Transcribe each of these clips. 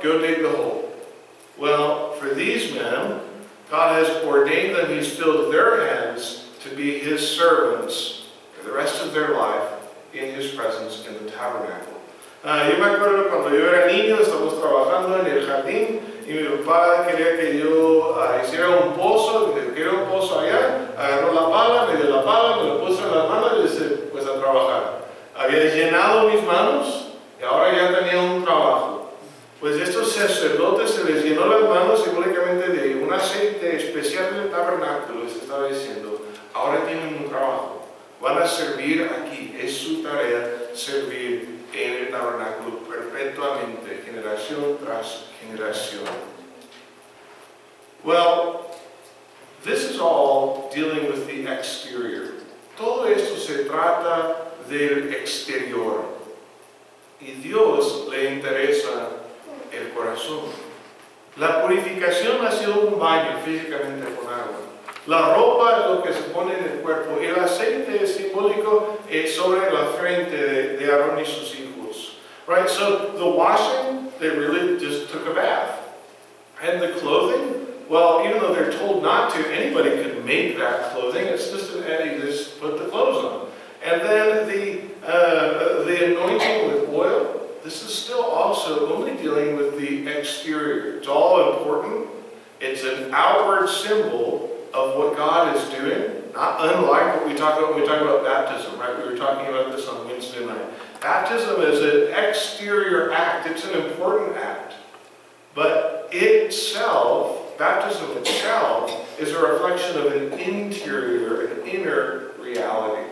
go dig the hole. Well, for these men, God has ordained them, He's filled their hands to be His servants for the rest of their life in His presence in the tabernacle. Yo me acuerdo cuando yo era niño, estábamos trabajando en el jardín y mi papá quería que yo hiciera un pozo, que quería un pozo allá, agarró la pala, me dio la pala, me lo puso en las manos y dice, pues a trabajar. Había llenado mis manos y ahora ya tenía un trabajo. Pues estos sacerdotes se les llenó las manos simbólicamente de un aceite especial del tabernáculo, les estaba diciendo, ahora tienen un trabajo, van a servir aquí, es su tarea servir en el tabernáculo perpetuamente, generación tras generación. Well, this is all dealing with the exterior. Todo esto se trata del exterior. Y Dios le interesa el corazón. La purificación ha sido un baño físicamente con agua. La ropa es lo que se pone en el cuerpo. El aceite es simbólico sobre la frente de Aarón y sus hijos. Right? So the washing, they really just took a bath. And the clothing, well, even though they're told not to, anybody could make that clothing. It's just an you just put the clothes on. And then the anointing with oil, this is still also only dealing with the exterior. It's all important. It's an outward symbol of what God is doing, not unlike what we talk about when we talk about baptism, right? We were talking about this on Wednesday night. Baptism is an exterior act. It's an important act. But itself, baptism itself, is a reflection of an interior, an inner reality.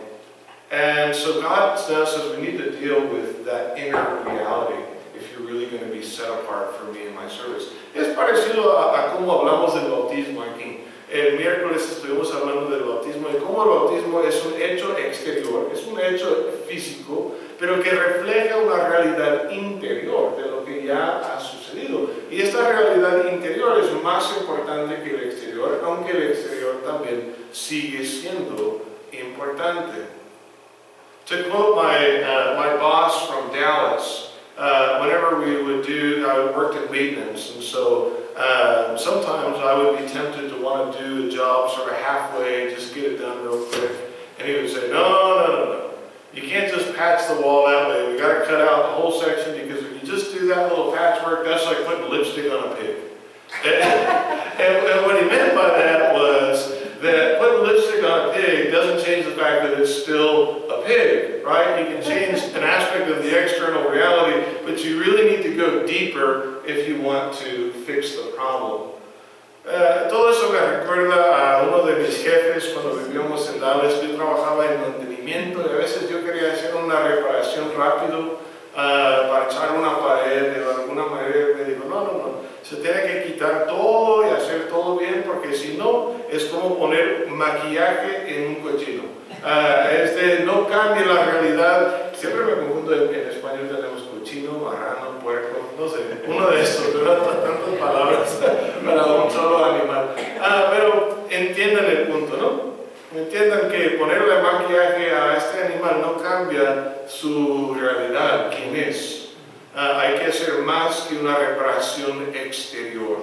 And so God now says we need to deal with that inner reality if you're really going to be set apart for me in my service. Es parecido a cómo hablamos del bautismo aquí. El miércoles estuvimos hablando del bautismo y cómo el bautismo es un hecho exterior, es un hecho físico, pero que refleja una realidad interior de lo que ya ha sucedido. Y esta realidad interior es más importante que el exterior, aunque el exterior también sigue siendo importante. To quote my boss from Dallas, whenever we would I worked in maintenance, and so sometimes I would be tempted to want to do a job sort of halfway, just get it done real quick. And he would say, no. You can't just patch the wall that way. We got to cut out the whole section because if you just do that little patchwork, that's like putting lipstick on a pig. And what he meant by that was that putting lipstick on a pig doesn't change the fact that it's still a pig, right? You can change an aspect of the external reality, but you really need to go deeper if you want to fix the problem. Todo eso me recuerda a uno de mis jefes cuando vivíamos en Dallas. Yo trabajaba en mantenimiento y a veces yo quería hacer una reparación rápido para echar una pared de alguna manera. Me dijo, no, se tiene que quitar todo y hacer todo bien porque si no es como poner maquillaje en un cochino. No cambia la realidad. Siempre me confundo, en español tenemos cochino, marrano, puerco, no sé, uno de estos, ¿verdad? Tantas palabras para un solo animal. Pero entiendan el punto, ¿no? Entiendan que ponerle maquillaje a este animal no cambia su realidad, quién es. Hay que hacer más que una reparación exterior.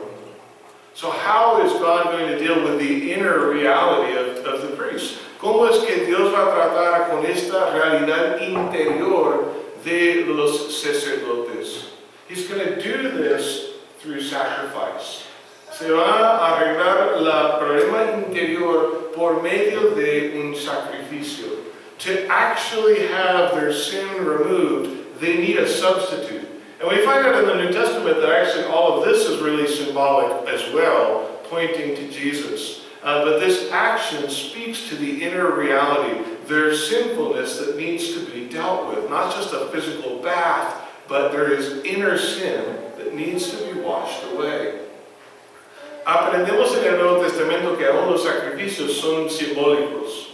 So how is God going to deal with the inner reality of the priest? ¿Cómo es que Dios va a tratar con esta realidad interior de los sacerdotes? He's going to do this through sacrifice. Se va a arreglar el problema interior por medio de un sacrificio. To actually have their sin removed, they need a substitute. And we find out in the New Testament that actually all of this is really symbolic as well, pointing to Jesus. But this action speaks to the inner reality, their sinfulness that needs to be dealt with. Not just a physical bath, but there is inner sin that needs to be washed away. Aprendemos en el Nuevo Testamento que aún los sacrificios son simbólicos,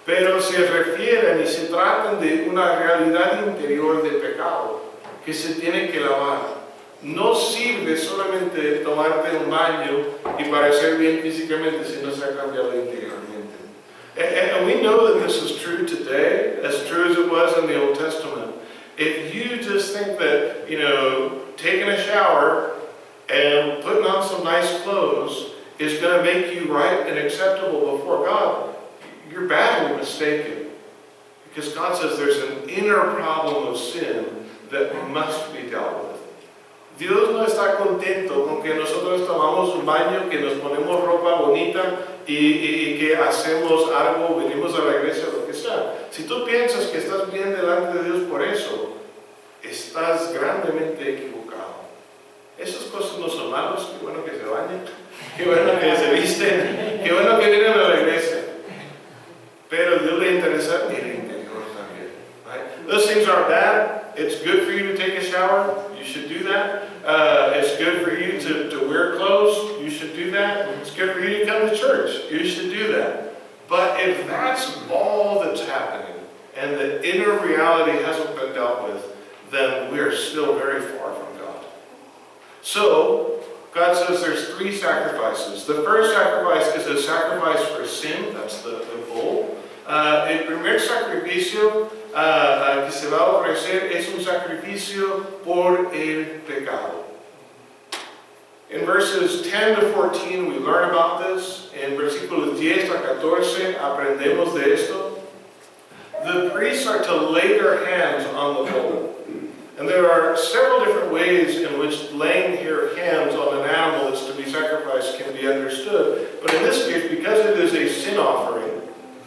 pero se refieren y se tratan de una realidad interior de pecado que se tiene que lavar. No sirve solamente tomarte un baño y parecer bien físicamente si no se ha cambiado interiormente. And we know that this is true today, as true as it was in the Old Testament. If you just think that, taking a shower And putting on some nice clothes is going to make you right and acceptable before God. You're badly mistaken. Because God says there's an inner problem of sin that must be dealt with. Dios no está contento con que nosotros tomamos un baño, que nos ponemos ropa bonita y que hacemos algo, venimos a la iglesia, lo que sea. Si tú piensas que estás bien delante de Dios por eso, estás grandemente equivocado. Esas cosas no son malas, qué bueno que se bañen, qué bueno que se visten, qué bueno que vienen a la iglesia. Pero a Dios le interesa el interior también. Right? Those things aren't bad. It's good for you to take a shower. You should do that. It's good for you to wear clothes. You should do that. It's good for you to come to church. You should do that. But if that's all that's happening and the inner reality hasn't been dealt with, then we're still very far from God. So, God says there's 3 sacrifices. The first sacrifice is a sacrifice for sin. That's the bull. El primer sacrificio que se va a ofrecer es un sacrificio por el pecado. In verses 10 to 14 we learn about this. En versículos 10 a 14 aprendemos de esto. The priests are to lay their hands on the bull. And there are several different ways in which laying your hands on an animal that's to be sacrificed can be understood. But in this case, because it is a sin offering,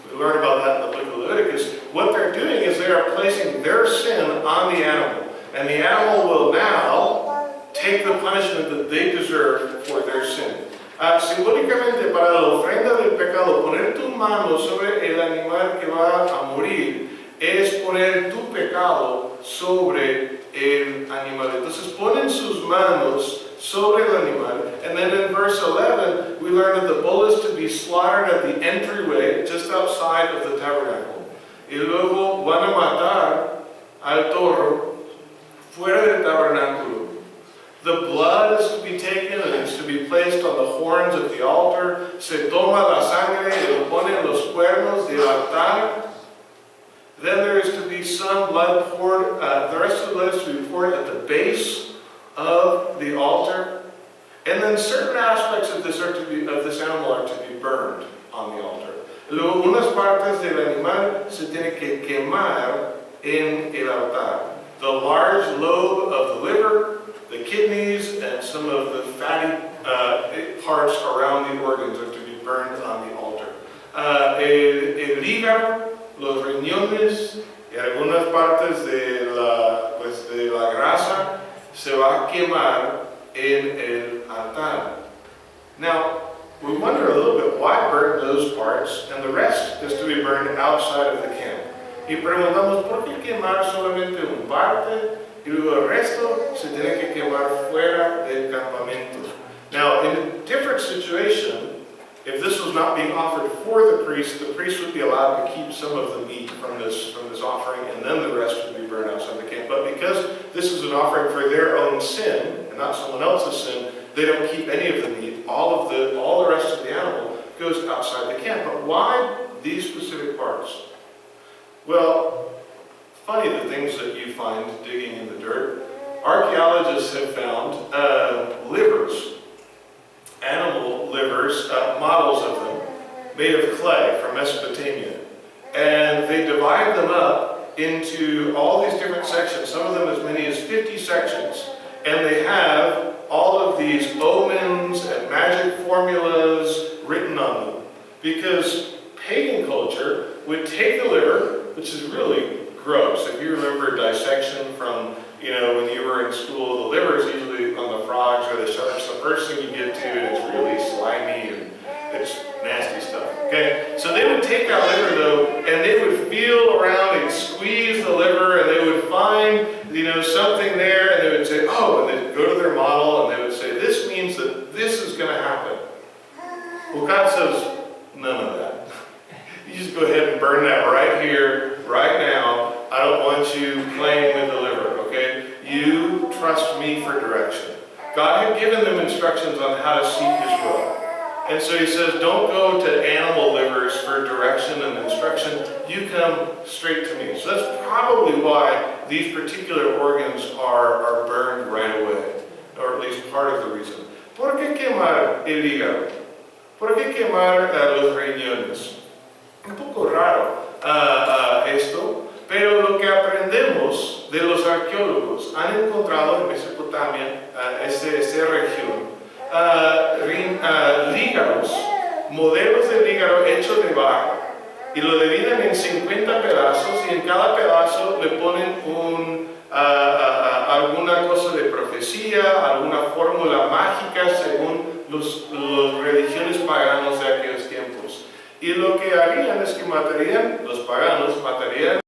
we learn about that in the book of Leviticus, what they're doing is they are placing their sin on the animal. And the animal will now take the punishment that they deserve for their sin. Simbólicamente, para la ofrenda del pecado, poner tu mano sobre el animal que va a morir es poner tu pecado sobre el animal. Entonces ponen sus manos sobre el animal. And then in verse 11, we learn that the bull is to be slaughtered at the entryway, just outside of the tabernacle. Y luego van a matar al toro fuera del tabernáculo. The blood is to be taken and it's to be placed on the horns of the altar. Se toma la sangre y lo pone en los cuernos del altar. Then there is to be some blood poured, the rest of the blood is to be poured at the base of the altar. And then certain aspects of this animal are to be burned on the altar. Luego, unas partes del animal se tiene que quemar en el altar. The large lobe of the liver, the kidneys, and some of the fatty parts around the organs are to be burned on the altar. El hígado, los riñones y algunas partes de la grasa se va a quemar en el altar. Now, we wonder a little bit why burn those parts and the rest is to be burned outside of the camp. Y preguntamos, ¿por qué quemar solamente una parte y luego el resto se tiene que quemar fuera del campamento? Now, in a different situation, if this was not being offered for the priest would be allowed to keep some of the meat from this offering, and then the rest would be burned outside the camp. But because this is an offering for their own sin, and not someone else's sin, they don't keep any of the meat. All the rest of the animal goes outside the camp. But why these specific parts? Well, funny the things that you find digging in the dirt. Archaeologists have found livers, animal livers, models of them, made of clay from Mesopotamia. And they divide them up into all these different sections, some of them as many as 50 sections. And they have all of these omens and magic formulas written on them. Because pagan culture would take the liver, which is really gross. If you remember dissection from, when you were in school, the liver is usually on the frogs or the sharks. The first thing you get to, and it's really slimy and it's nasty stuff. Okay? So they would take that liver though, and they would feel around and squeeze the liver, and they would find, something there, and they would say, oh, and they'd go to their model, and they would say, this means that this is going to happen. Well, God says, none of that. You just go ahead and burn that right here, right now. I don't want you playing with the liver, okay? You trust me for direction. God had given them instructions on how to seek His will. And so He says, don't go to animal livers for direction and instruction. You come straight to me. So that's probably why these particular organs are burned right away, or at least part of the reason arqueólogos han encontrado en Mesopotamia, esa región, lígaros, modelos de lígaro hechos de barro, y lo dividen en 50 pedazos, y en cada pedazo le ponen alguna cosa de profecía, alguna fórmula mágica según las religiones paganas de aquellos tiempos. Y lo que harían es que los paganos matarían